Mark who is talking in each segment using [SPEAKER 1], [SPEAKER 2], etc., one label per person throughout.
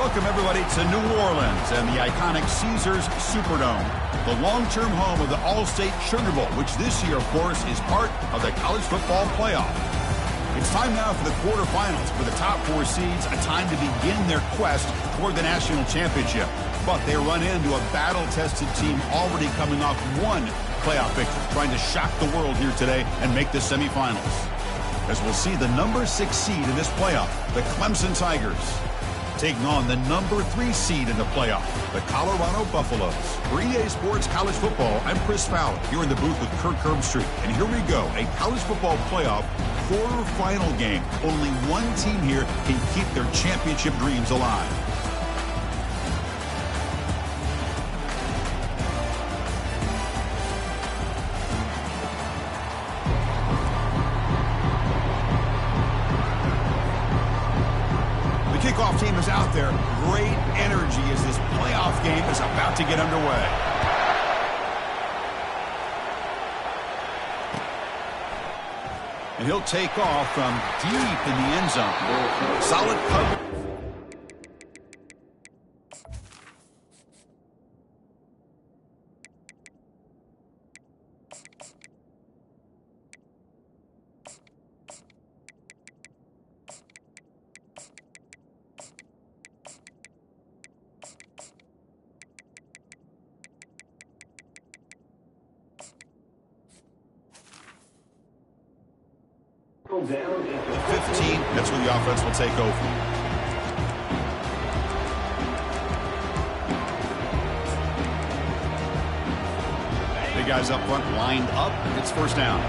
[SPEAKER 1] Welcome, everybody, to New Orleans and the iconic Caesars Superdome, the long-term home of the All-State Sugar Bowl, which this year, of course, is part of the college football playoff. It's time now for the quarterfinals for the top 4 seeds, a time to begin their quest toward the national championship. But they run into a battle-tested team already coming off one playoff victory, trying to shock the world here today and make the semifinals. As we'll see the number 6 seed in this playoff, the Clemson Tigers, taking on the number 3 seed in the playoff, the Colorado Buffaloes. For EA Sports College Football, I'm Chris Fowler, here in the booth with Kirk Herbstreit. And here we go, a college football playoff quarterfinal game. Only one team here can keep their championship dreams alive. Kickoff team is out there. Great energy as this playoff game is about to get underway. And he'll take off from deep in the end zone. Solid cover. The 15, that's where the offense will take over. Big guys up front, lined up, and it's first down.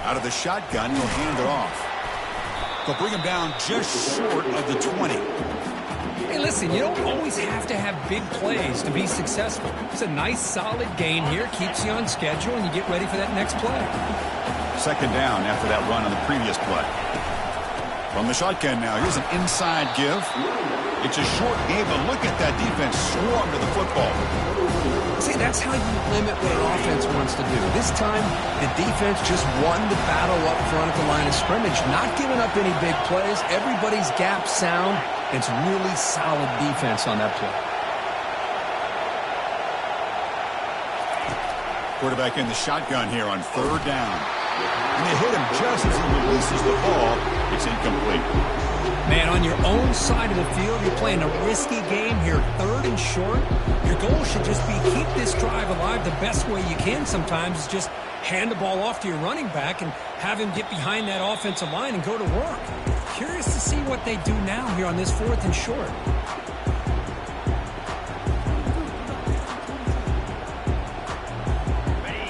[SPEAKER 1] Out of the shotgun, he'll hand it off. They'll bring him down just short of the 20.
[SPEAKER 2] Hey, listen, you don't always have to have big plays to be successful. It's a nice, solid gain here. Keeps you on schedule, and you get ready for that next play.
[SPEAKER 1] Second down after that run on the previous play. From the shotgun now, here's an inside give. It's a short game, but look at that defense swarm to the football.
[SPEAKER 2] See, that's how you limit what an offense wants to do. This time, the defense just won the battle up front at the line of scrimmage, not giving up any big plays. Everybody's gap sound. It's really solid defense on that play.
[SPEAKER 1] Quarterback in the shotgun here on third down. And they hit him just as he releases the ball. It's incomplete.
[SPEAKER 2] Man, on your own side of the field, you're playing a risky game here, third and short. Your goal should just be keep this drive alive the best way you can sometimes is just hand the ball off to your running back and have him get behind that offensive line and go to work. Curious to see what they do now here on this fourth and short.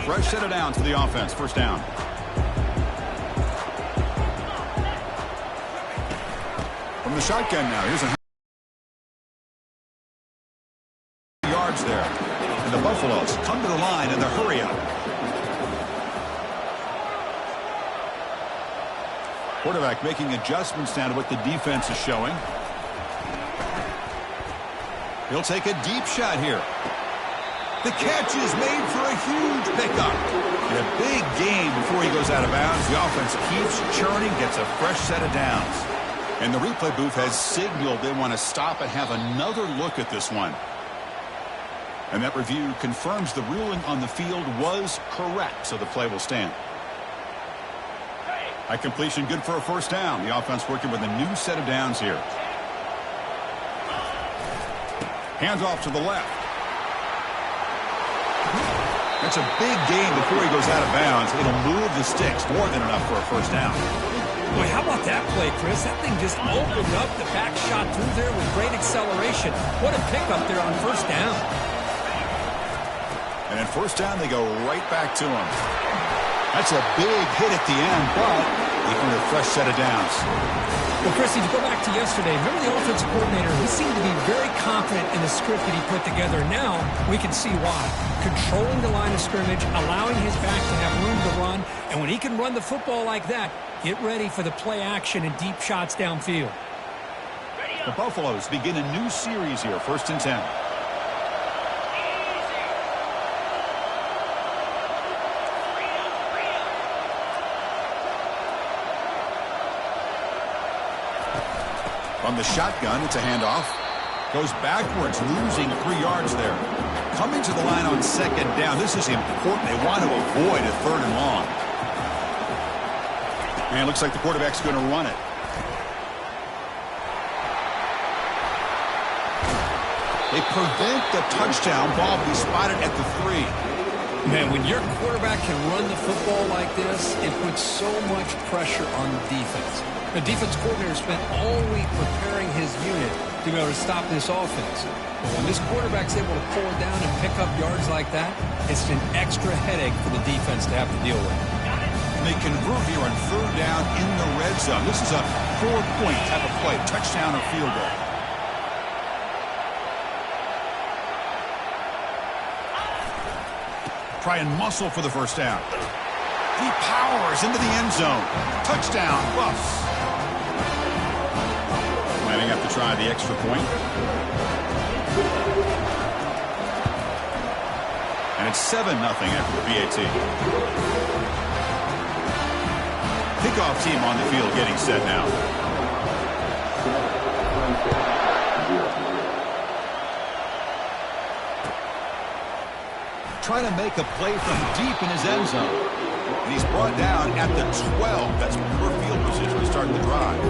[SPEAKER 1] Fresh set of downs for the offense. First down. From the shotgun now. Here's a yards there. And the Buffaloes come to the line in the hurry up. Quarterback making adjustments now to what the defense is showing. He'll take a deep shot here. The catch is made for a huge pickup. And a big gain before he goes out of bounds. The offense keeps churning, gets a fresh set of downs. And the replay booth has signaled they want to stop and have another look at this one. And that review confirms the ruling on the field was correct, so the play will stand. High completion, good for a first down. The offense working with a new set of downs here. Hands off to the left. That's a big gain before he goes out of bounds. It'll move the sticks, more than enough for a first down.
[SPEAKER 2] Boy, how about that play, Chris? That thing just opened up. The back shot through there with great acceleration. What a pickup there on first down.
[SPEAKER 1] And in first down, they go right back to him. That's a big hit at the end, but he can get a fresh set of downs.
[SPEAKER 2] Well, Chris, if you go back to yesterday, remember the offensive coordinator, he seemed to be very confident in the script that he put together. Now we can see why. Controlling the line of scrimmage, allowing his back to have room to run, and when he can run the football like that, get ready for the play action and deep shots downfield.
[SPEAKER 1] The Buffaloes begin a new series here, 1st and 10. From the shotgun, it's a handoff. Goes backwards, losing 3 yards there. Coming to the line on second down. This is important. They want to avoid a 3rd and long. And it looks like the quarterback's going to run it. They prevent the touchdown. Ball will be spotted at the 3.
[SPEAKER 2] Man, when your quarterback can run the football like this, it puts so much pressure on the defense. The defense coordinator spent all week preparing his unit to be able to stop this offense. But when this quarterback's able to pull it down and pick up yards like that, it's an extra headache for the defense to have to deal with.
[SPEAKER 1] And they convert here on 3rd down in the red zone. This is a 4-point type of play, touchdown or field goal. Try and muscle for the first down. He powers into the end zone. Touchdown, Buffs. Planning up to try the extra point. And it's 7-0 after the PAT. Kickoff team on the field getting set now. Trying to make a play from deep in his end zone. And he's brought down at the 12. That's poor field position to start the drive.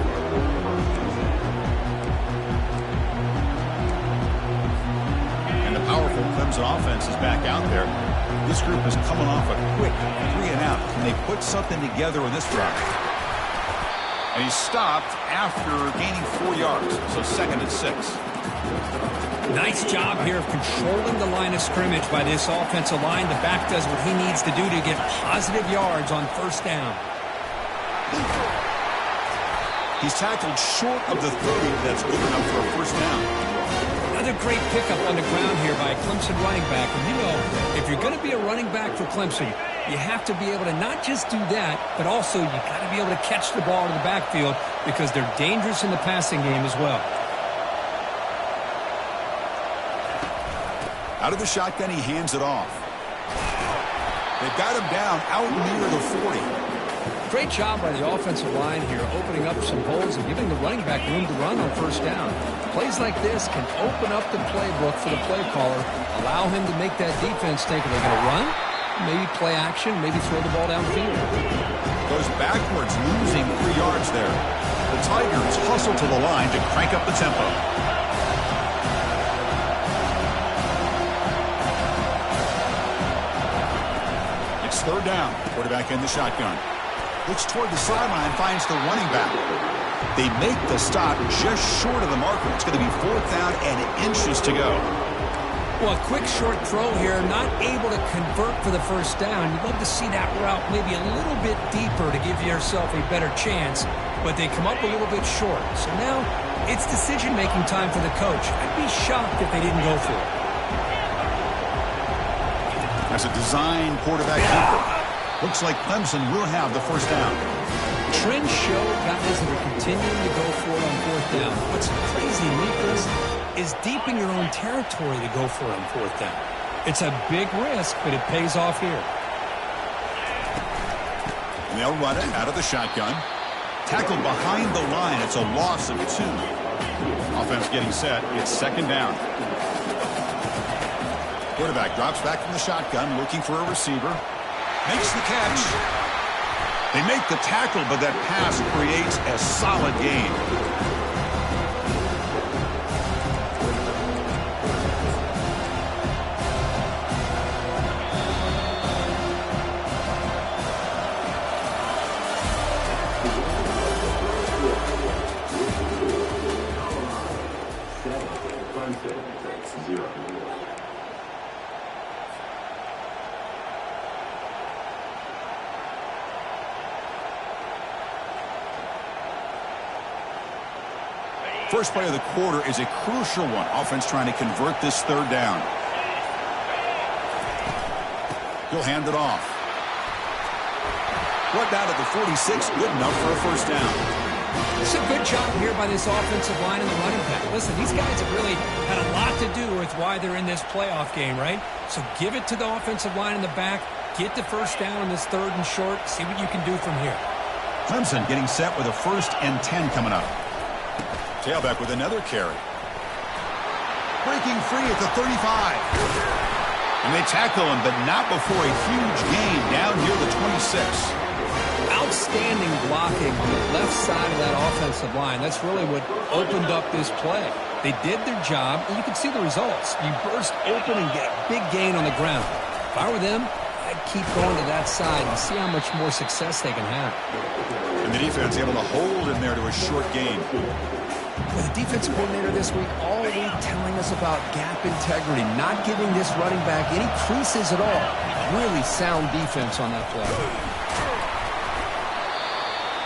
[SPEAKER 1] And the powerful Clemson offense is back out there. This group is coming off a quick 3 and out. Can they put something together in this drive? And he's stopped after gaining 4 yards. So 2nd and 6.
[SPEAKER 2] Nice job here of controlling the line of scrimmage by this offensive line. The back does what he needs to do to get positive yards on 1st down.
[SPEAKER 1] He's tackled short of the 30. That's good enough for a 1st down.
[SPEAKER 2] Another great pickup on the ground here by a Clemson running back. And you know, if you're going to be a running back for Clemson, you have to be able to not just do that, but also you got to be able to catch the ball in the backfield because they're dangerous in the passing game as well.
[SPEAKER 1] Out of the shotgun, he hands it off. They've got him down out near the 40.
[SPEAKER 2] Great job by the offensive line here, opening up some holes and giving the running back room to run on 1st down. Plays like this can open up the playbook for the play caller, allow him to make that defense think, are they going to run? Maybe play action, maybe throw the ball downfield.
[SPEAKER 1] Goes backwards, losing 3 yards there. The Tigers hustle to the line to crank up the tempo. It's 3rd down. Quarterback in the shotgun. Looks toward the sideline, finds the running back. They make the stop just short of the marker. It's going to be 4th down and inches to go.
[SPEAKER 2] Well, a quick short throw here, not able to convert for the 1st down. You'd love to see that route maybe a little bit deeper to give yourself a better chance, but they come up a little bit short. So now it's decision-making time for the coach. I'd be shocked if they didn't go for it.
[SPEAKER 1] That's a design quarterback keeper. Looks like Clemson will have the 1st down.
[SPEAKER 2] Trends show guys that are continuing to go for it on 4th down. What's crazy to me, Chris, is deep in your own territory to go for it on 4th down. It's a big risk, but it pays off here.
[SPEAKER 1] And they'll run it out of the shotgun. Tackled behind the line. It's a loss of 2. Offense getting set. It's 2nd down. Quarterback drops back from the shotgun, looking for a receiver. Makes the catch. They make the tackle, but that pass creates a solid gain. First play of the quarter is a crucial one. Offense trying to convert this 3rd down. He'll hand it off. Brought down at the 46, good enough for a 1st down.
[SPEAKER 2] It's a good job here by this offensive line and the running back. Listen, these guys have really had a lot to do with why they're in this playoff game, right? So give it to the offensive line in the back. Get the 1st down on this 3rd and short. See what you can do from here.
[SPEAKER 1] Clemson getting set with a 1st and 10 coming up. Tailback with another carry. Breaking free at the 35. And they tackle him, but not before a huge gain down here at the 26.
[SPEAKER 2] Outstanding blocking on the left side of that offensive line. That's really what opened up this play. They did their job, and you can see the results. You burst open and get a big gain on the ground. If I were them, I'd keep going to that side and see how much more success they can have.
[SPEAKER 1] And the defense able to hold him there to a short gain.
[SPEAKER 2] With the defense coordinator this week all week telling us about gap integrity, not giving this running back any creases at all. Really sound defense on that play.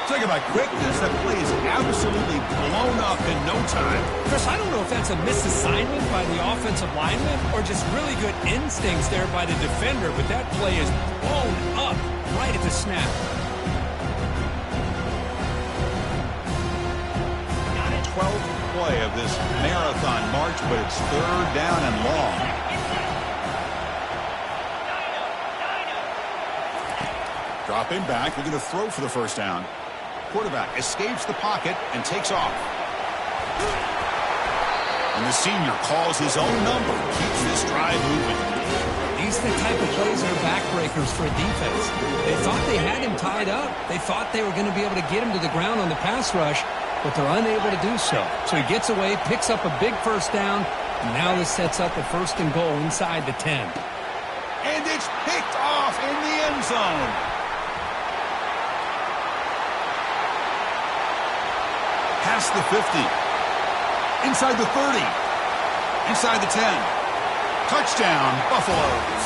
[SPEAKER 1] Talk about quickness, that play is absolutely blown up in no time.
[SPEAKER 2] Chris, I don't know if that's a misassignment by the offensive lineman or just really good instincts there by the defender, but that play is blown up right at the snap.
[SPEAKER 1] 12th play of this marathon march, but it's 3rd down and long. Dropping back, looking to throw for the first down. Quarterback escapes the pocket and takes off. And the senior calls his own number, keeps this drive moving.
[SPEAKER 2] These are the type of plays that are backbreakers for a defense. They thought they had him tied up. They thought they were going to be able to get him to the ground on the pass rush, but they're unable to do so. So he gets away, picks up a big first down, and now this sets up a 1st and goal inside the 10.
[SPEAKER 1] And it's picked off in the end zone. Past the 50. Inside the 30. Inside the 10. Touchdown, Buffaloes.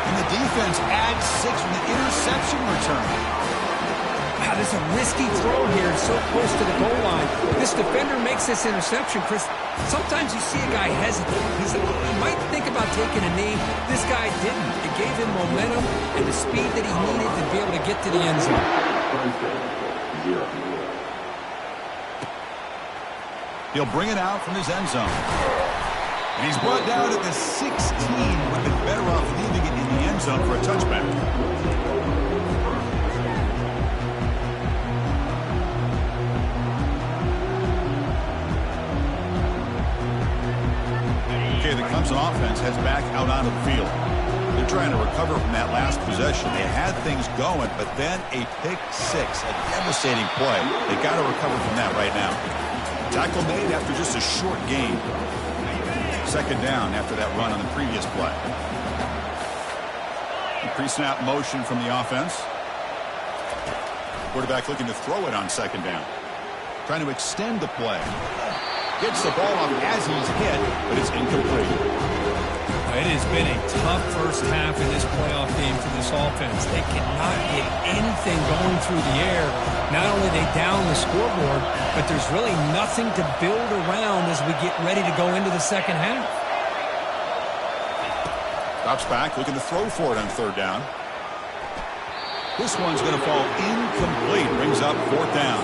[SPEAKER 1] And the defense adds 6 with the interception return.
[SPEAKER 2] Wow, there's a risky throw here so close to the goal line. This defender makes this interception, Chris. Sometimes you see a guy hesitate. He might think about taking a knee. This guy didn't. It gave him momentum and the speed that he needed to be able to get to the end zone.
[SPEAKER 1] He'll bring it out from his end zone. And he's brought down at the 16. Would have been better off leaving it in the end zone for a touchback. Okay, the Clemson offense heads back out onto the field. They're trying to recover from that last possession. They had things going, but then a pick 6, a devastating play. They got to recover from that right now. Tackle made after just a short gain. 2nd down after that run on the previous play. Pre-snap motion from the offense. Quarterback looking to throw it on 2nd down. Trying to extend the play. Gets the ball off as he's hit, but it's incomplete.
[SPEAKER 2] It has been a tough first half in this playoff game for this offense. They cannot get anything going through the air. Not only are they down the scoreboard, but there's really nothing to build around as we get ready to go into the second half.
[SPEAKER 1] Drops back, looking to throw for it on 3rd down. This one's going to fall incomplete. Brings up 4th down.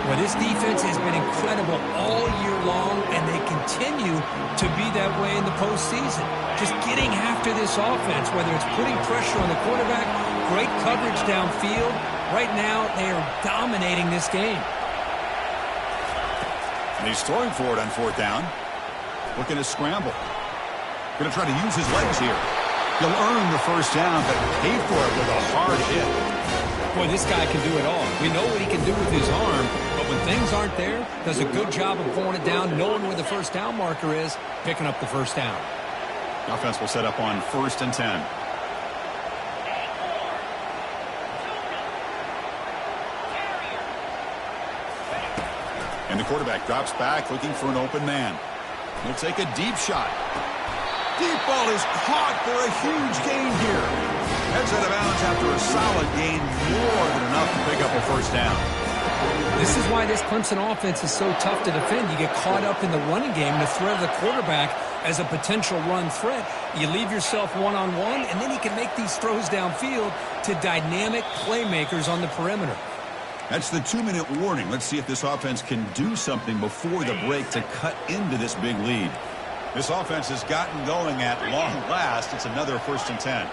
[SPEAKER 2] Well, this defense has been incredible all year long, and they continue to be that way in the postseason. Just getting after this offense, whether it's putting pressure on the quarterback, great coverage downfield. Right now, they are dominating this game.
[SPEAKER 1] And he's throwing for it on 4th down. Looking to scramble. Going to try to use his legs here. He'll earn the first down, but pay for it with a hard hit.
[SPEAKER 2] Boy, this guy can do it all. We know what he can do with his arm, but when things aren't there, does a good job of pulling it down, knowing where the first down marker is, picking up the first down.
[SPEAKER 1] Offense will set up on 1st and 10. And the quarterback drops back, looking for an open man. He'll take a deep shot. Deep ball is caught for a huge gain here. Heads out of bounds after a solid gain, more than enough to pick up a first down.
[SPEAKER 2] This is why this Clemson offense is so tough to defend. You get caught up in the running game, the threat of the quarterback as a potential run threat. You leave yourself one-on-one, and then he can make these throws downfield to dynamic playmakers on the perimeter.
[SPEAKER 1] That's the 2-minute warning. Let's see if this offense can do something before the break to cut into this big lead. This offense has gotten going at long last. It's another 1st and 10.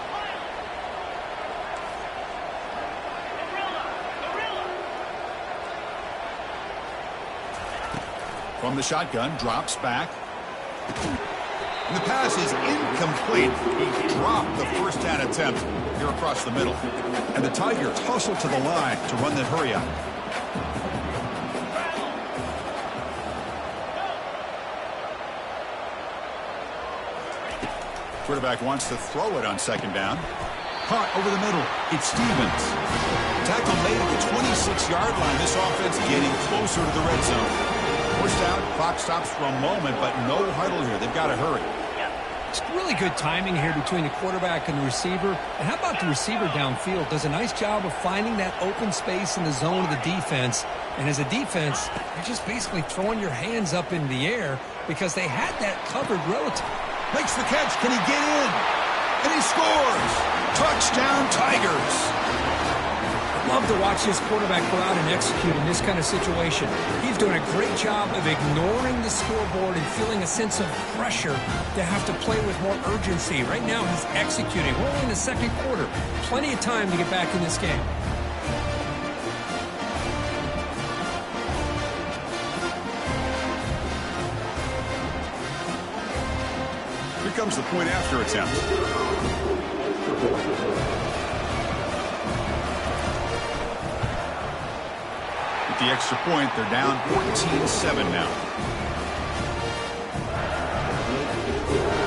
[SPEAKER 1] From the shotgun, drops back. And the pass is incomplete. He dropped the first down attempt here across the middle. And the Tigers hustle to the line to run the hurry up. Quarterback wants to throw it on second down. Caught over the middle. It's Stevens. Tackle made at the 26-yard line. This offense getting closer to the red zone. Forced out. Clock stops for a moment, but no huddle here. They've got to hurry.
[SPEAKER 2] It's really good timing here between the quarterback and the receiver. And how about the receiver downfield? Does a nice job of finding that open space in the zone of the defense. And as a defense, you're just basically throwing your hands up in the air because they had that covered relative.
[SPEAKER 1] Makes the catch. Can he get in? And he scores. Touchdown, Tigers.
[SPEAKER 2] Love to watch this quarterback go out and execute in this kind of situation. He's doing a great job of ignoring the scoreboard and feeling a sense of pressure to have to play with more urgency. Right now, he's executing. We're only in the second quarter. Plenty of time to get back in this game.
[SPEAKER 1] Here comes the point after attempt. With the extra point, they're down 14-7 now.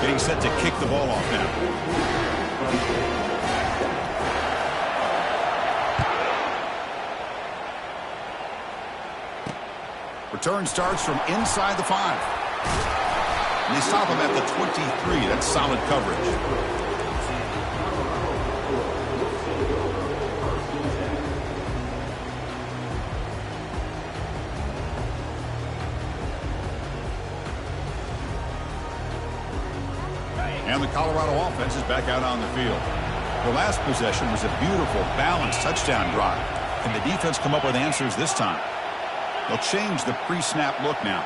[SPEAKER 1] Getting set to kick the ball off now. Return starts from inside the 5. And they stop him at the 23. That's solid coverage. And the Colorado offense is back out on the field. The last possession was a beautiful, balanced touchdown drive. Can the defense come up with answers this time? They'll change the pre-snap look now.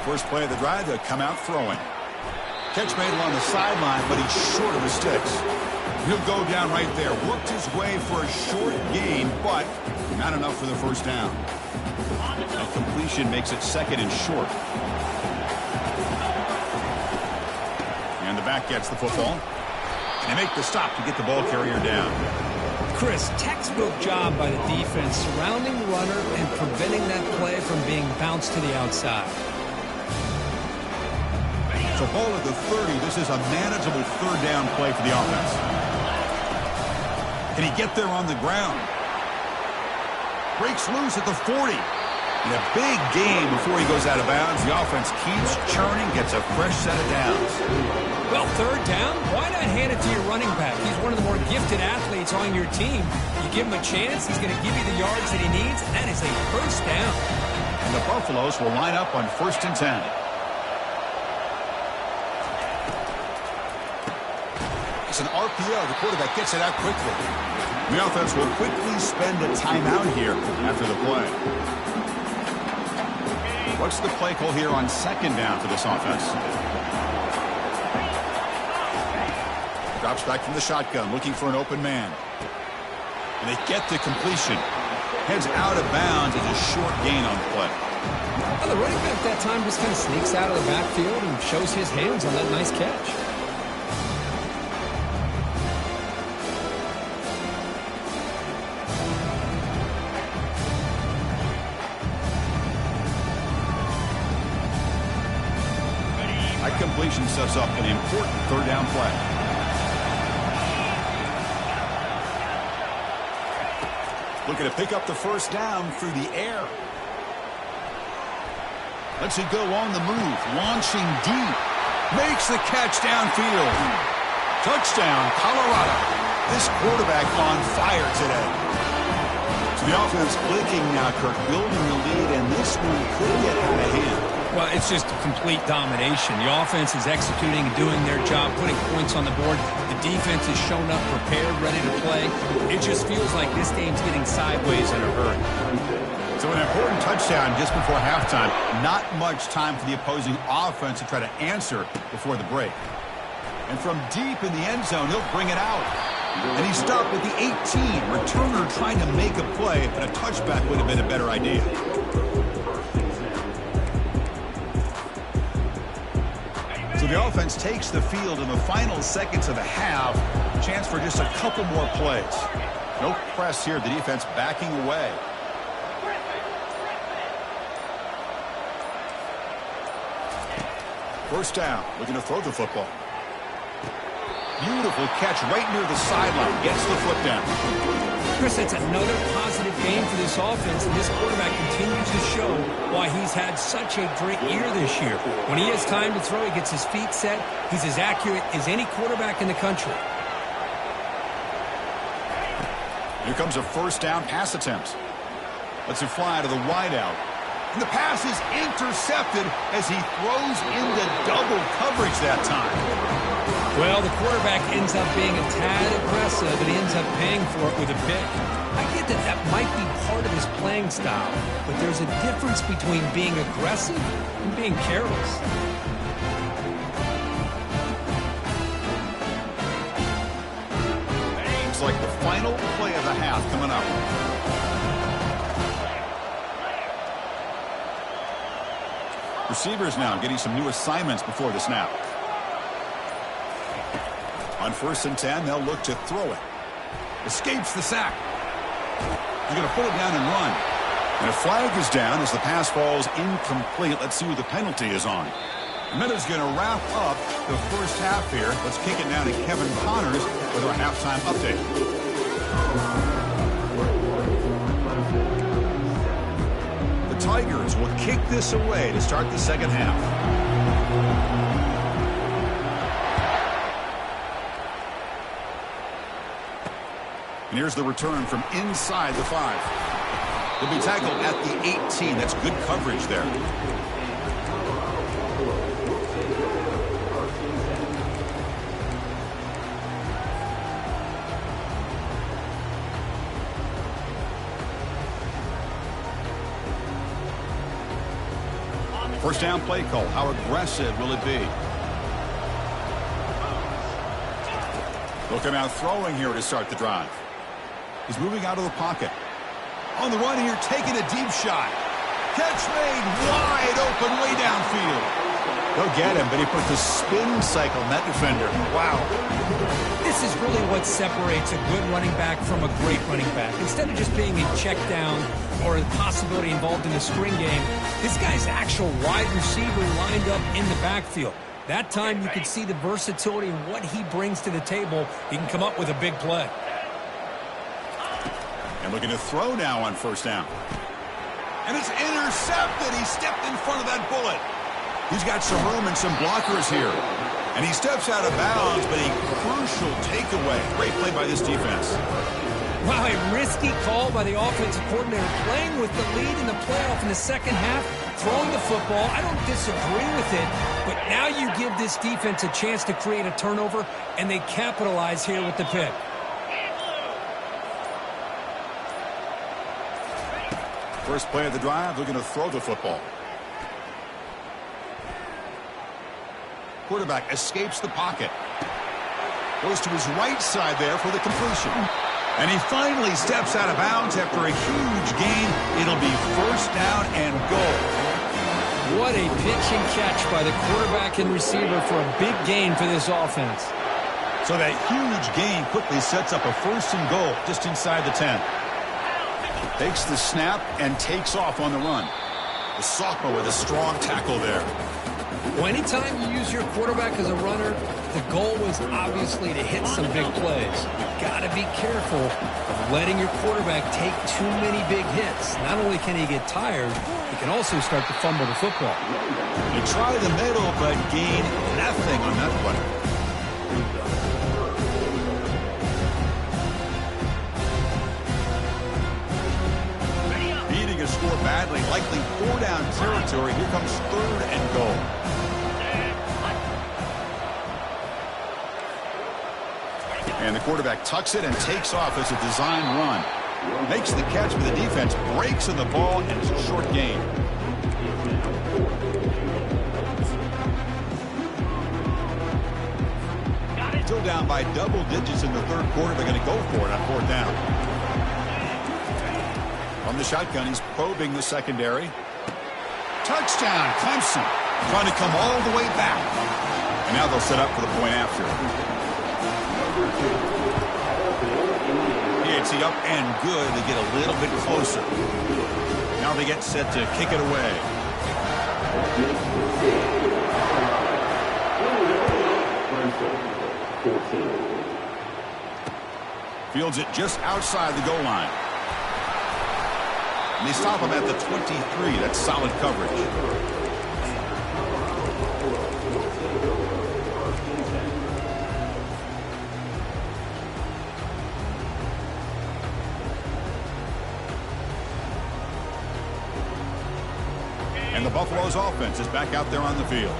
[SPEAKER 1] First play of the drive, they'll come out throwing. Catch made along the sideline, but he's short of his sticks. He'll go down right there. Worked his way for a short gain, but not enough for the first down. That completion makes it second and short. And the back gets the football. And they make the stop to get the ball carrier down.
[SPEAKER 2] Chris, textbook job by the defense surrounding the runner and preventing that play from being bounced to the outside.
[SPEAKER 1] So ball at the 30. This is a manageable third down play for the offense. Can he get there on the ground? Breaks loose at the 40. And a big gain before he goes out of bounds. The offense keeps churning, gets a fresh set of downs.
[SPEAKER 2] Well, third down, why not hand it to your running back? He's one of the more gifted athletes on your team. You give him a chance, he's going to give you the yards that he needs, and that is a first down.
[SPEAKER 1] And the Buffaloes will line up on 1st and 10. It's an RPO. The quarterback gets it out quickly. The offense will quickly spend a timeout here after the play. What's the play call here on second down for this offense? Drops back from the shotgun, looking for an open man. And they get the completion. Heads out of bounds as a short gain on the play.
[SPEAKER 2] Well, the running back that time just kind of sneaks out of the backfield and shows his hands on that nice catch.
[SPEAKER 1] That completion sets up an important third down play. Looking to pick up the first down through the air. Lets it go on the move. Launching deep. Makes the catch downfield. Touchdown, Colorado. This quarterback on fire today. So the offense clicking now, Kirk, building the lead, and this one could get out of hand.
[SPEAKER 2] Well, it's just complete domination. The offense is executing and doing their job, putting points on the board. The defense has shown up prepared, ready to play. It just feels like this game's getting sideways in a hurry.
[SPEAKER 1] So an important touchdown just before halftime. Not much time for the opposing offense to try to answer before the break. And from deep in the end zone, he'll bring it out. And he stopped at the 18. Returner trying to make a play, but a touchback would have been a better idea. So the offense takes the field in the final seconds of the half. Chance for just a couple more plays. No press here. The defense backing away. First down, looking to throw the football. Beautiful catch right near the sideline. Gets the foot down.
[SPEAKER 2] Chris, it's another positive game for this offense, and this quarterback continues to show why he's had such a great year this year. When he has time to throw, he gets his feet set. He's as accurate as any quarterback in the country.
[SPEAKER 1] Here comes a first down pass attempt. Lets it fly to the wideout. And the pass is intercepted as he throws into double coverage that time.
[SPEAKER 2] Well, the quarterback ends up being a tad aggressive, and he ends up paying for it with a pick. I get that that might be part of his playing style, but there's a difference between being aggressive and being careless.
[SPEAKER 1] Seems like the final play of the half coming up. Receivers now getting some new assignments before the snap. On 1st and 10, they'll look to throw it. Escapes the sack. He's going to put it down and run. And a flag is down as the pass falls incomplete. Let's see who the penalty is on. Minuta's going to wrap up the first half here. Let's kick it down to Kevin Connors with our halftime update. Tigers will kick this away to start the second half. And here's the return from inside the 5. He'll be tackled at the 18. That's good coverage there. First down play call. How aggressive will it be? They'll come out throwing here to start the drive. He's moving out of the pocket. On the run here, taking a deep shot. Catch made wide open way downfield. They'll get him, but he put the spin cycle on that defender. Wow.
[SPEAKER 2] This is really what separates a good running back from a great running back. Instead of just being a check down or a possibility involved in the screen game, this guy's actual wide receiver lined up in the backfield. That time you can see the versatility and what he brings to the table. He can come up with a big play.
[SPEAKER 1] And looking to throw now on first down. And it's intercepted. He stepped in front of that bullet. He's got some room and some blockers here. And he steps out of bounds, but a crucial takeaway. Great play by this defense.
[SPEAKER 2] Wow, a risky call by the offensive coordinator, playing with the lead in the playoff in the second half, throwing the football. I don't disagree with it, but now you give this defense a chance to create a turnover, and they capitalize here with the pick.
[SPEAKER 1] First play of the drive, looking to throw the football. Quarterback escapes the pocket. Goes to his right side there for the completion. And he finally steps out of bounds after a huge gain. It'll be first down and goal.
[SPEAKER 2] What a pitch and catch by the quarterback and receiver for a big gain for this offense.
[SPEAKER 1] So that huge gain quickly sets up a first and goal just inside the 10. Takes the snap and takes off on the run. The sophomore with a strong tackle there.
[SPEAKER 2] Well, anytime you use your quarterback as a runner, the goal is obviously to hit some big plays. You've got to be careful of letting your quarterback take too many big hits. Not only can he get tired, he can also start to fumble the football.
[SPEAKER 1] They try the middle, but gain nothing on that play. Needing a score badly, likely 4-down territory. Here comes third and goal. And the quarterback tucks it and takes off as a design run. Makes the catch, but the defense breaks in the ball, and it's a short gain. Still still down by double digits in the third quarter. They're going to go for it on fourth down. From the shotgun, he's probing the secondary. Touchdown, Clemson. Trying to come all the way back. And now they'll set up for the point after. It's up and good. They get a little bit closer. Now they get set to kick it away. Fields it just outside the goal line. And they stop him at the 23. That's solid coverage. And the Buffalo's offense is back out there on the field.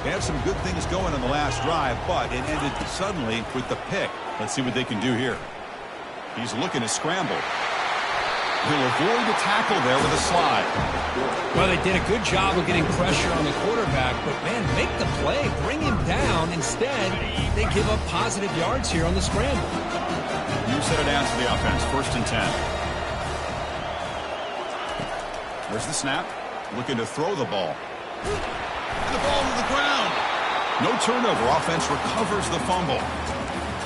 [SPEAKER 1] They had some good things going on the last drive, but it ended suddenly with the pick. Let's see what they can do here. He's looking to scramble. He'll avoid the tackle there with a slide.
[SPEAKER 2] Well, they did a good job of getting pressure on the quarterback, but, man, make the play. Bring him down. Instead, they give up positive yards here on the scramble.
[SPEAKER 1] You set it down to the offense. 1st and 10. There's the snap. Looking to throw the ball. And the ball to the ground. No turnover. Offense recovers the fumble.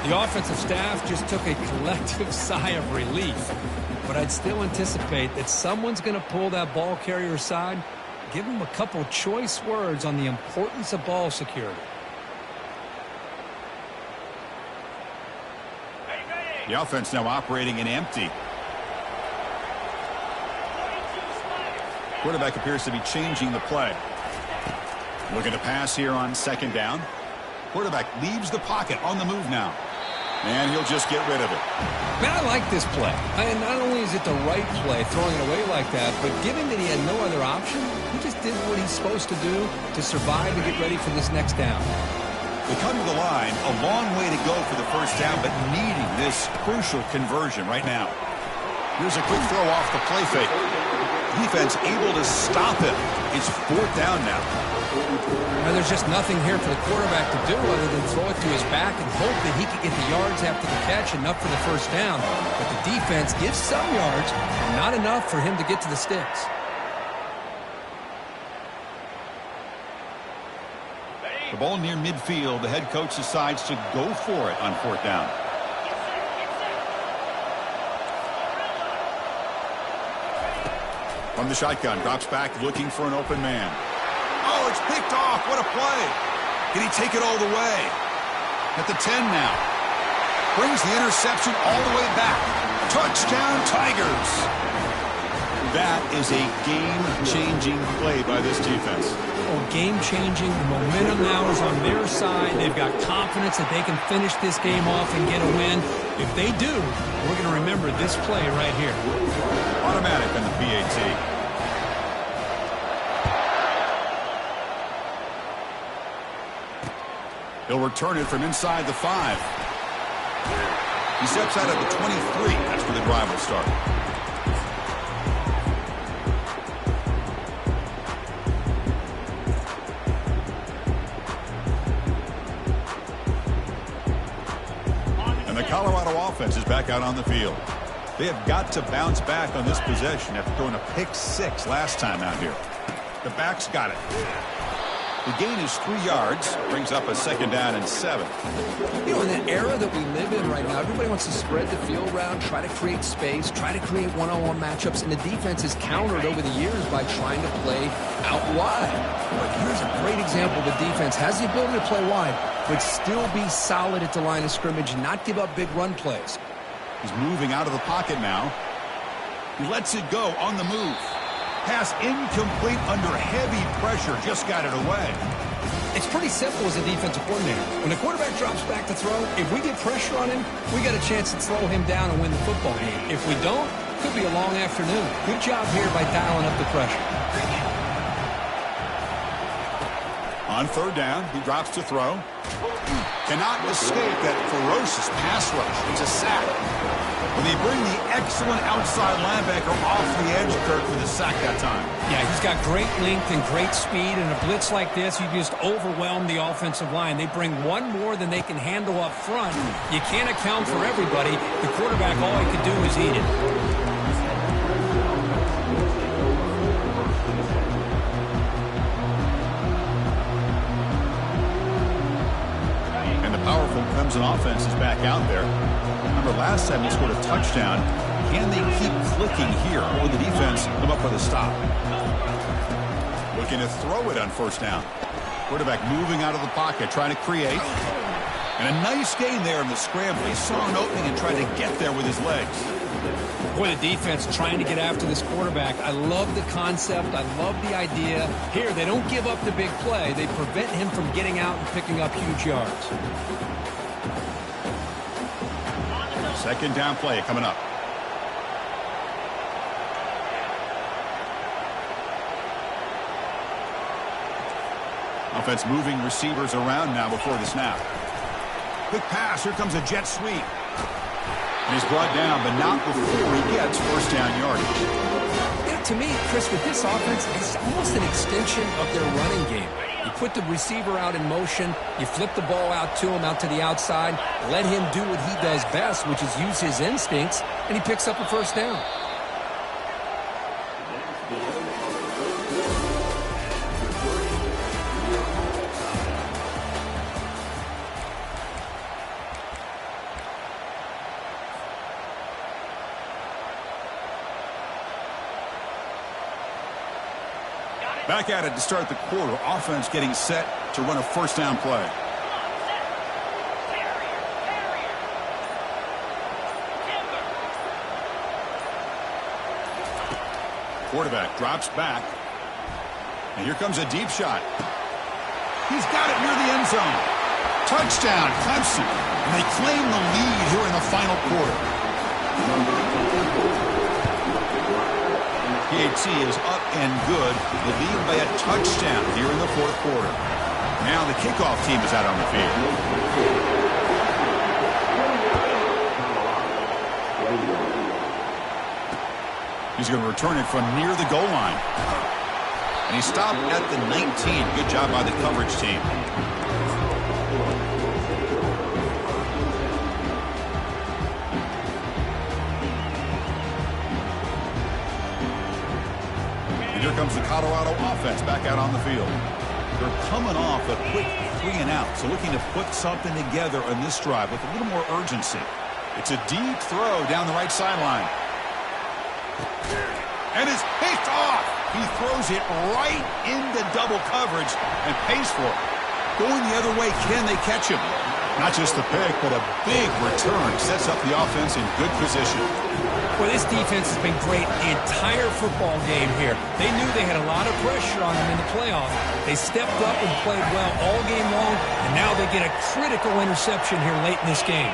[SPEAKER 2] The offensive staff just took a collective sigh of relief. But I'd still anticipate that someone's going to pull that ball carrier aside, give him a couple choice words on the importance of ball security.
[SPEAKER 1] The offense now operating in empty. Quarterback appears to be changing the play. Looking to pass here on 2nd down. Quarterback leaves the pocket on the move now. And he'll just get rid of it.
[SPEAKER 2] Man, I like this play. And not only is it the right play, throwing it away like that, but given that he had no other option, he just did what he's supposed to do to survive and get ready for this next down.
[SPEAKER 1] They come to the line, a long way to go for the 1st down, but needing this crucial conversion right now. Here's a quick throw off the play fake. Defense able to stop him. It's 4th down now.
[SPEAKER 2] Now, there's just nothing here for the quarterback to do other than throw it to his back and hope that he could get the yards after the catch, enough for the 1st down. But the defense gives some yards, not enough for him to get to the sticks.
[SPEAKER 1] The ball near midfield. The head coach decides to go for it on 4th down. From the shotgun, drops back looking for an open man. Oh, it's picked off. What a play. Can he take it all the way? At the 10 now. Brings the interception all the way back. Touchdown, Tigers. That is a game-changing play by this defense.
[SPEAKER 2] Oh, game-changing. The momentum now is on their side. They've got confidence that they can finish this game off and get a win. If they do, we're going to remember this play right here.
[SPEAKER 1] Automatic on the PAT. He'll return it from inside the 5. He steps out at the 23. That's where the drive will start. And the Colorado offense is back out on the field. They have got to bounce back on this possession after throwing a pick 6 last time out here. The backs got it. The gain is 3 yards, brings up a 2nd down and 7.
[SPEAKER 2] You know, in the era that we live in right now, everybody wants to spread the field around, try to create space, try to create one-on-one matchups, and the defense has countered over the years by trying to play out wide. But here's a great example. The defense has the ability to play wide, but still be solid at the line of scrimmage and not give up big run plays.
[SPEAKER 1] He's moving out of the pocket now. He lets it go on the move. Pass incomplete under heavy pressure. Just got it away.
[SPEAKER 2] It's pretty simple as a defensive coordinator. When the quarterback drops back to throw, if we get pressure on him, we got a chance to slow him down and win the football game. If we don't, it could be a long afternoon. Good job here by dialing up the pressure.
[SPEAKER 1] On 3rd down, he drops to throw. Cannot escape that ferocious pass rush. It's a sack. Well, they bring the excellent outside linebacker off the edge, Kirk, for the sack that time.
[SPEAKER 2] Yeah, he's got great length and great speed. And a blitz like this, you just overwhelm the offensive line. They bring one more than they can handle up front. You can't account for everybody. The quarterback, all he could do is eat it.
[SPEAKER 1] And the powerful Clemson offense is back out there. Remember, last time they scored a touchdown. Can they keep clicking here, or the defense come up with a stop? Looking to throw it on first down. Quarterback moving out of the pocket, trying to create. And a nice gain there in the scramble. He saw an opening and tried to get there with his legs.
[SPEAKER 2] Boy, the defense trying to get after this quarterback. I love the concept. I love the idea. Here, they don't give up the big play. They prevent him from getting out and picking up huge yards.
[SPEAKER 1] Second down play coming up. Offense moving receivers around now before the snap. Quick pass. Here comes a jet sweep. And he's brought down, but not before he gets first down yardage.
[SPEAKER 2] Yeah, to me, Chris, with this offense, it's almost an extension of their running game. You put the receiver out in motion, you flip the ball out to him, out to the outside, let him do what he does best, which is use his instincts, and he picks up a first down.
[SPEAKER 1] Back at it to start the quarter. Offense getting set to run a first down play. Quarterback drops back. And here comes a deep shot. He's got it near the end zone. Touchdown, Clemson. And they claim the lead here in the final quarter. PAT is up and good. The lead by a touchdown here in the fourth quarter. Now the kickoff team is out on the field. He's going to return it from near the goal line. And he stopped at the 19. Good job by the coverage team. Here comes the Colorado offense back out on the field. They're coming off a quick 3 and out, so looking to put something together on this drive with a little more urgency. It's a deep throw down the right sideline. And it's picked off. He throws it right into double coverage and pays for it. Going the other way, can they catch him? Not just the pick, but a big return. Sets up the offense in good position.
[SPEAKER 2] Well, this defense has been great the entire football game here. They knew they had a lot of pressure on them in the playoff. They stepped up and played well all game long, and now they get a critical interception here late in this game.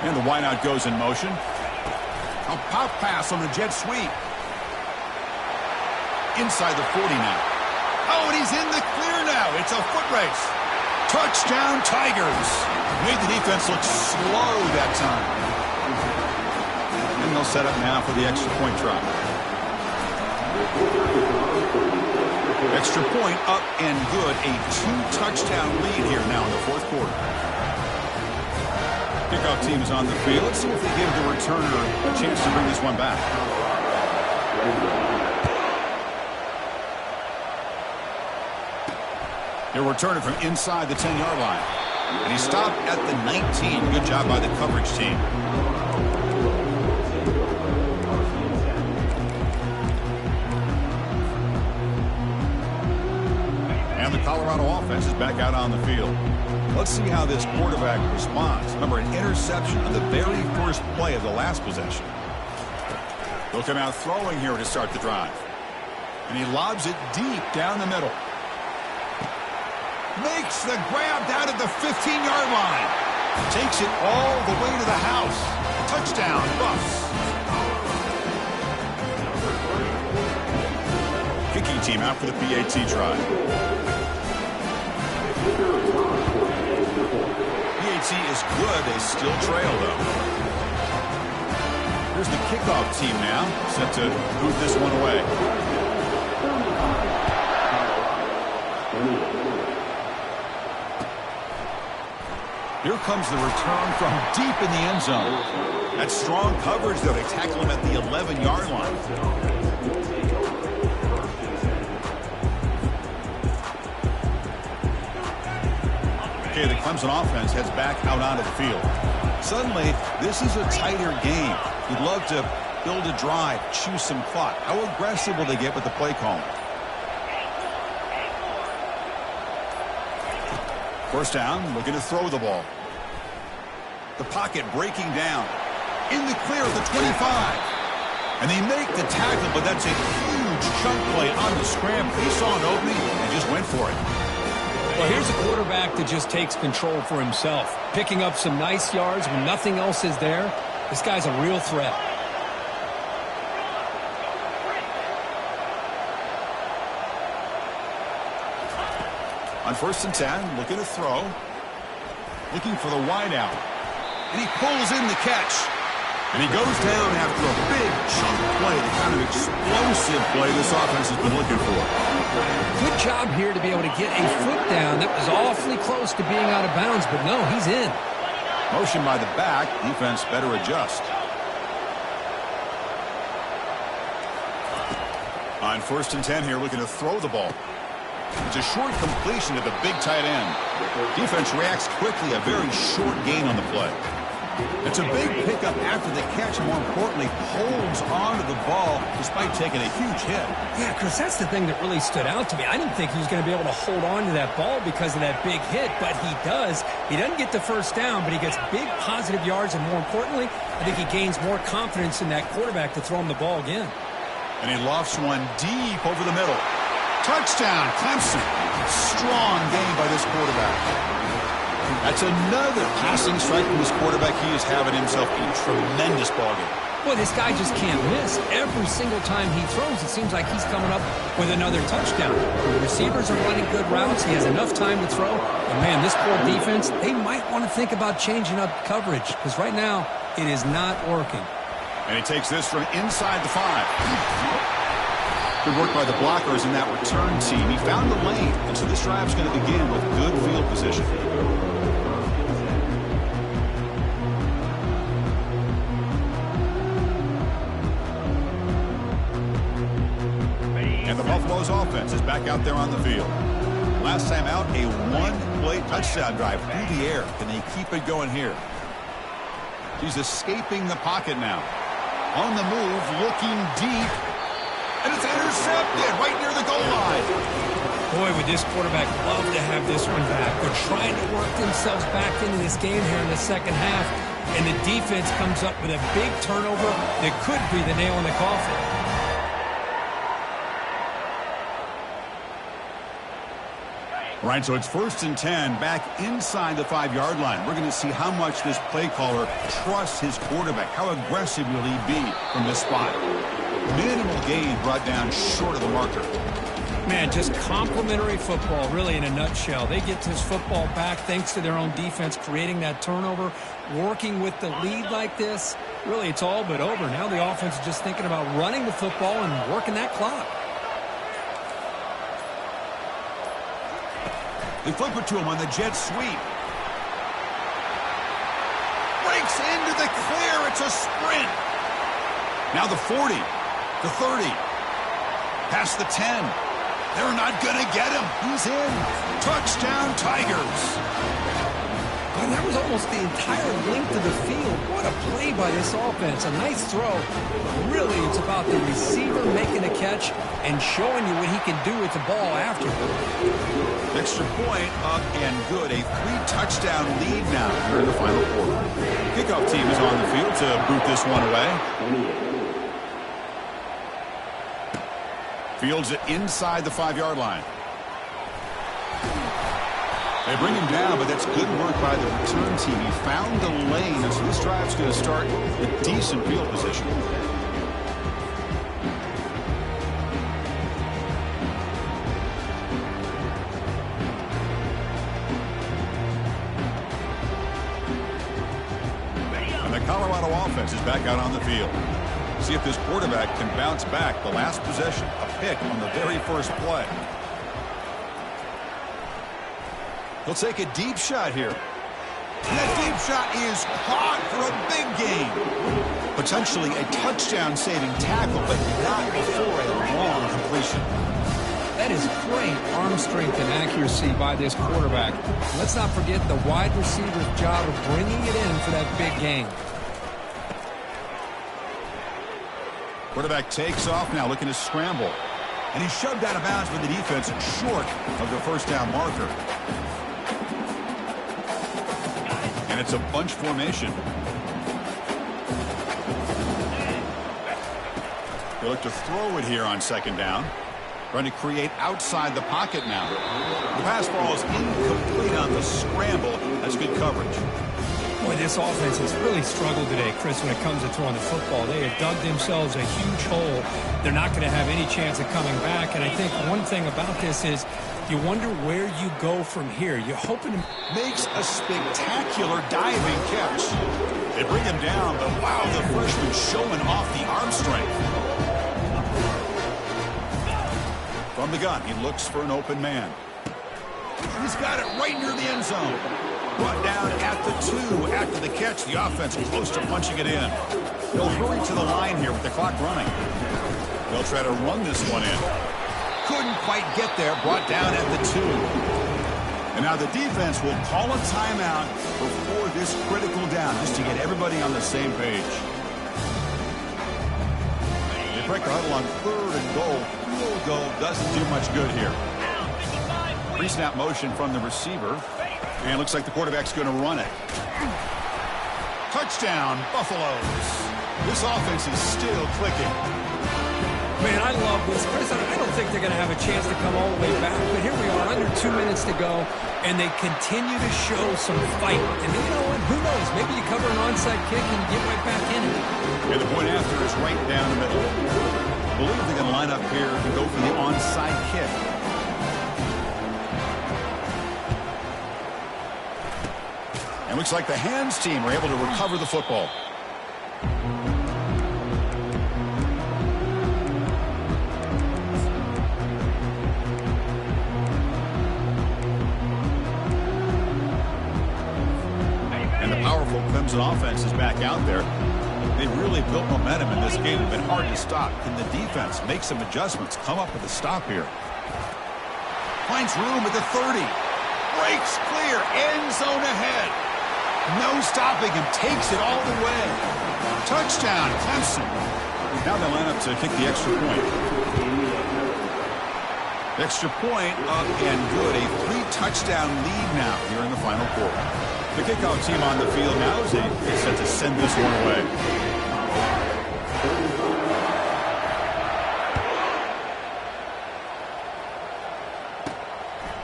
[SPEAKER 1] And the wideout goes in motion. A pop pass on the jet sweep. Inside the 40 now. Oh, and he's in the clear now. It's a foot race. Touchdown, Tigers. Made the defense look slow that time. And they'll set up now for the extra point try. Extra point up and good. A 2-touchdown lead here now in the fourth quarter. Kickoff team is on the field. Let's see if they give the returner a chance to bring this one back. He'll return it from inside the 10-yard line. And he stopped at the 19. Good job by the coverage team. And the Colorado offense is back out on the field. Let's see how this quarterback responds. Remember, an interception on the very first play of the last possession. They'll come out throwing here to start the drive. And he lobs it deep down the middle. Makes the grab down at the 15-yard line. Takes it all the way to the house. Touchdown, Buffs. Kicking team out for the PAT try. PAT is good. They still trail, though. Here's the kickoff team now, set to boot this one away. Here comes the return from deep in the end zone. That's strong coverage, though. They tackle him at the 11-yard line. Okay, the Clemson offense heads back out onto the field. Suddenly, this is a tighter game. You'd love to build a drive, choose some clock. How aggressive will they get with the play calling? First down, looking to throw the ball. The pocket breaking down. In the clear at the 25. And they make the tackle, but that's a huge chunk play on the scramble. He saw an opening and just went for it.
[SPEAKER 2] Well, here's a quarterback that just takes control for himself. Picking up some nice yards when nothing else is there. This guy's a real threat.
[SPEAKER 1] On 1st and 10, looking to throw. Looking for the wideout. And he pulls in the catch. And he goes down after a big chunk play, the kind of explosive play this offense has been looking for.
[SPEAKER 2] Good job here to be able to get a foot down. That was awfully close to being out of bounds, but no, he's in.
[SPEAKER 1] Motion by the back. Defense better adjust. On 1st and 10 here, looking to throw the ball. It's a short completion to the big tight end. Defense reacts quickly, a very short gain on the play. It's a big pickup after the catch, and more importantly, holds on to the ball despite taking a huge hit.
[SPEAKER 2] Yeah, Chris, that's the thing that really stood out to me. I didn't think he was going to be able to hold on to that ball because of that big hit, but he does. He doesn't get the first down, but he gets big positive yards, and more importantly, I think he gains more confidence in that quarterback to throw him the ball again.
[SPEAKER 1] And he lofts one deep over the middle. Touchdown, Clemson. Strong game by this quarterback. That's another passing strike from this quarterback. He is having himself a tremendous ballgame.
[SPEAKER 2] Boy, this guy just can't miss. Every single time he throws, it seems like he's coming up with another touchdown. The receivers are running good routes. He has enough time to throw. And, man, this poor defense, they might want to think about changing up coverage because right now it is not working.
[SPEAKER 1] And he takes this from inside the 5. Good work by the blockers in that return team. He found the lane, and so this drive's going to begin with good field position. And the Buffalo's offense is back out there on the field. Last time out, a one-play touchdown drive through the air. Can they keep it going here? He's escaping the pocket now. On the move, looking deep. And it's intercepted right near the goal line.
[SPEAKER 2] Boy, would this quarterback love to have this one back. They're trying to work themselves back into this game here in the second half. And the defense comes up with a big turnover that could be the nail in the coffin.
[SPEAKER 1] Right, so it's 1st and 10 back inside the 5-yard line. We're going to see how much this play caller trusts his quarterback. How aggressive will he be from this spot? Minimal gain brought down short of the marker.
[SPEAKER 2] Man, just complimentary football, really, in a nutshell. They get this football back thanks to their own defense, creating that turnover, working with the lead like this. Really, it's all but over. Now the offense is just thinking about running the football and working that clock.
[SPEAKER 1] They flip it to him on the jet sweep. Breaks into the clear. It's a sprint. Now the 40, the 30, past the 10. They're not going to get him. He's in. Touchdown, Tigers.
[SPEAKER 2] Well, that was almost the entire length of the field. What a play by this offense. A nice throw. But really, it's about the receiver making a catch and showing you what he can do with the ball after.
[SPEAKER 1] Extra point up and good. A 3-touchdown lead now here in the final quarter. Kickoff team is on the field to boot this one away. Fields it inside the 5-yard line. They bring him down, but that's good work by the return team. He found the lane, and so this drive's going to start with decent field position. Colorado offense is back out on the field. See if this quarterback can bounce back. The last possession, a pick on the very first play. He'll take a deep shot here. And that deep shot is caught for a big gain. Potentially a touchdown-saving tackle, but not before a long completion.
[SPEAKER 2] That is great arm strength and accuracy by this quarterback. Let's not forget the wide receiver's job of bringing it in for that big gain.
[SPEAKER 1] Quarterback takes off now, looking to scramble. And he's shoved out of bounds with the defense short of the first down marker. And it's a bunch formation. They look to throw it here on second down. Trying to create outside the pocket now. The pass ball is incomplete on the scramble. That's good coverage.
[SPEAKER 2] Boy, this offense has really struggled today, Chris, when it comes to throwing the football. They have dug themselves a huge hole. They're not going to have any chance of coming back. And I think one thing about this is you wonder where you go from here. You're hoping to...
[SPEAKER 1] Makes a spectacular diving catch. They bring him down, but wow, the freshman showing off the arm strength. From the gun, he looks for an open man. He's got it right near the end zone. Brought down at the 2 after the catch. The offense close to punching it in. They'll hurry to the line here with the clock running. They'll try to run this one in. Couldn't quite get there. Brought down at the 2. And now the defense will call a timeout before this critical down, just to get everybody on the same page. They break the huddle on 3rd and goal. Field goal doesn't do much good here. Pre-snap motion from the receiver. And looks like the quarterback's going to run it. Touchdown, Buffaloes. This offense is still clicking.
[SPEAKER 2] Man, I love this. Chris, I don't think they're going to have a chance to come all the way back. But here we are, under 2 minutes to go, and they continue to show some fight. And you know what? Who knows? Maybe you cover an onside kick and you get right back in it.
[SPEAKER 1] And the point after is right down the middle. I believe they're going to line up here to go for the onside kick. And looks like the hands team are able to recover the football. And the powerful Clemson offense is back out there. They've really built momentum in this game. It's been hard to stop. Can the defense make some adjustments? Come up with a stop here. Finds room at the 30. Breaks clear. End zone ahead. No stopping him. Takes it all the way. Touchdown, Clemson. Now they line up to kick the extra point. Extra point up and good. A 3-touchdown lead now here in the final quarter. The kickoff team on the field now is set to send this one away.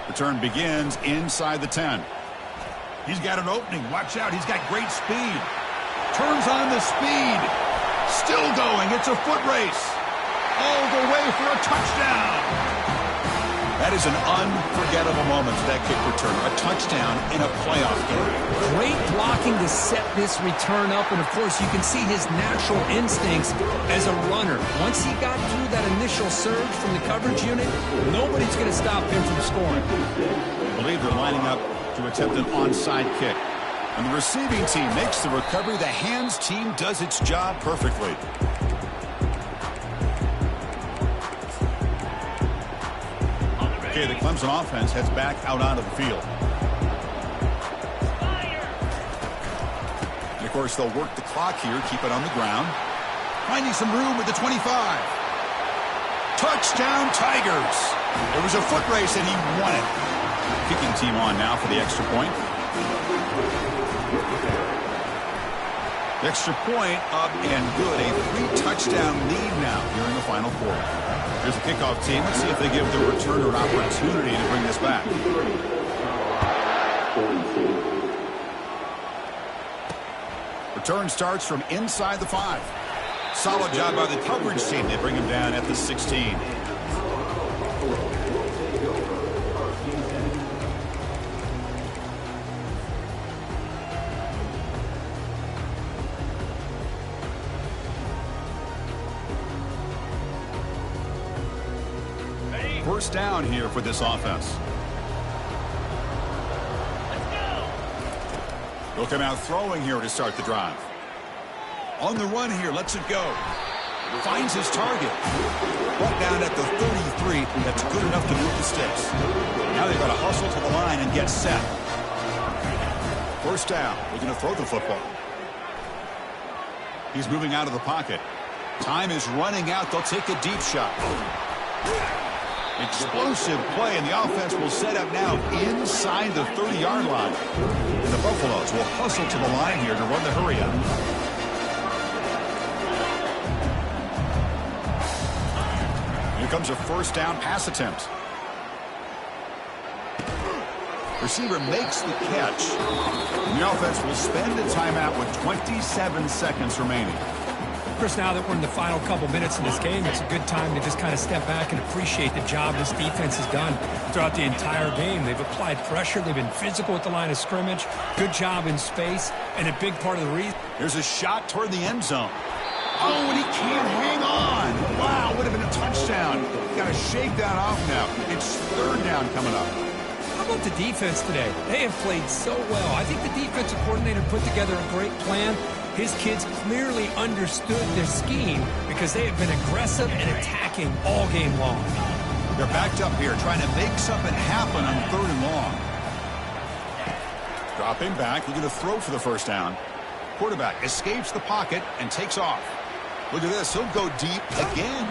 [SPEAKER 1] Return begins inside the 10. He's got an opening. Watch out. He's got great speed. Turns on the speed. Still going. It's a foot race. All the way for a touchdown. That is an unforgettable moment for that kick return. A touchdown in a playoff game.
[SPEAKER 2] Great blocking to set this return up. And, of course, you can see his natural instincts as a runner. Once he got through that initial surge from the coverage unit, nobody's going to stop him from scoring.
[SPEAKER 1] I believe they're lining up to attempt an onside kick. And the receiving team makes the recovery. The hands team does its job perfectly. Okay, the Clemson offense heads back out onto the field. And of course, they'll work the clock here, keep it on the ground. Finding some room with the 25. Touchdown, Tigers. There was a foot race, and he won it. Kicking team on now for the extra point. The extra point up and good. A 3-touchdown lead now here in the final quarter. Here's the kickoff team. Let's see if they give the returner an opportunity to bring this back. Return starts from inside the 5. Solid job by the coverage team. They bring him down at the 16. first down here for this offense. He'll come out throwing here to start the drive. On the run here, lets it go. Finds his target. Brought down at the 33. That's good enough to move the sticks. Now they've got to hustle to the line and get set. First down. We're going to throw the football. He's moving out of the pocket. Time is running out. They'll take a deep shot. Explosive play, and the offense will set up now inside the 30-yard line. And the Buffaloes will hustle to the line here to run the hurry up. Here comes a first down pass attempt. Receiver makes the catch. And the offense will spend a timeout with 27 seconds remaining.
[SPEAKER 2] Chris, now that we're in the final couple minutes of this game, it's a good time to just kind of step back and appreciate the job this defense has done throughout the entire game. They've applied pressure. They've been physical at the line of scrimmage. Good job in space. And a big part of the reason.
[SPEAKER 1] Here's a shot toward the end zone. Oh, and he can't hang on. Wow, would have been a touchdown. Got to shake that off now. It's third down coming up.
[SPEAKER 2] How about the defense today? They have played so well. I think the defensive coordinator put together a great plan. His kids clearly understood their scheme because they have been aggressive and attacking all game long.
[SPEAKER 1] They're backed up here trying to make something happen on third and long. Dropping back, looking to throw for the first down. Quarterback escapes the pocket and takes off. Look at this, he'll go deep again.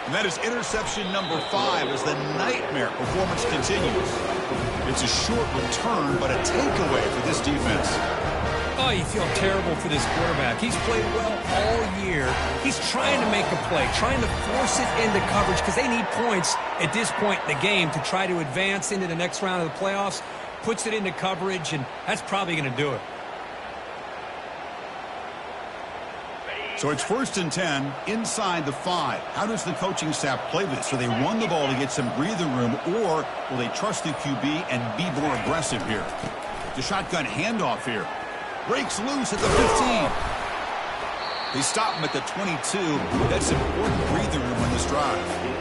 [SPEAKER 1] And that is interception number 5 as the nightmare performance continues. It's a short return, but a takeaway for this defense.
[SPEAKER 2] Oh, you feel terrible for this quarterback. He's played well all year. He's trying to make a play, trying to force it into coverage because they need points at this point in the game to try to advance into the next round of the playoffs. Puts it into coverage, and that's probably going to do it.
[SPEAKER 1] So it's first and 10 inside the 5. How does the coaching staff play this? Do they run the ball to get some breather room, or will they trust the QB and be more aggressive here? The shotgun handoff here. Breaks loose at the 15. They stop him at the 22. That's important breather room on this drive.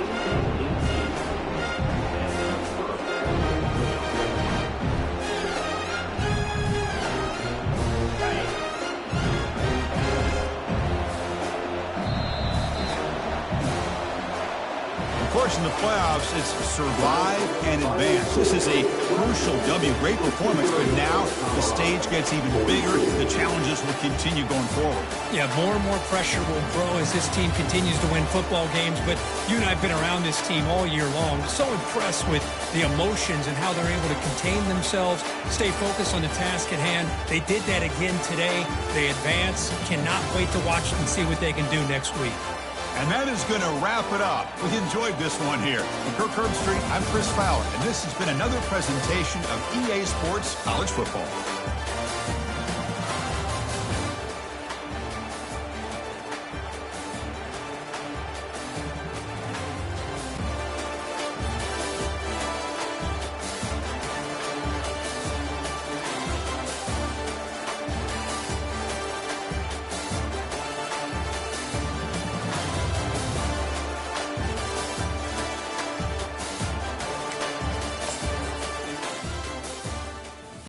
[SPEAKER 1] Of course, in the playoffs, it's survive and advance. This is a crucial W. Great performance, but now the stage gets even bigger. The challenges will continue going forward.
[SPEAKER 2] Yeah, more and more pressure will grow as this team continues to win football games, but you and I have been around this team all year long. So impressed with the emotions and how they're able to contain themselves, stay focused on the task at hand. They did that again today. They advance. Cannot wait to watch and see what they can do next week.
[SPEAKER 1] And that is going to wrap it up. We enjoyed this one here. From Kirk Street, I'm Chris Fowler, and this has been another presentation of EA Sports College Football.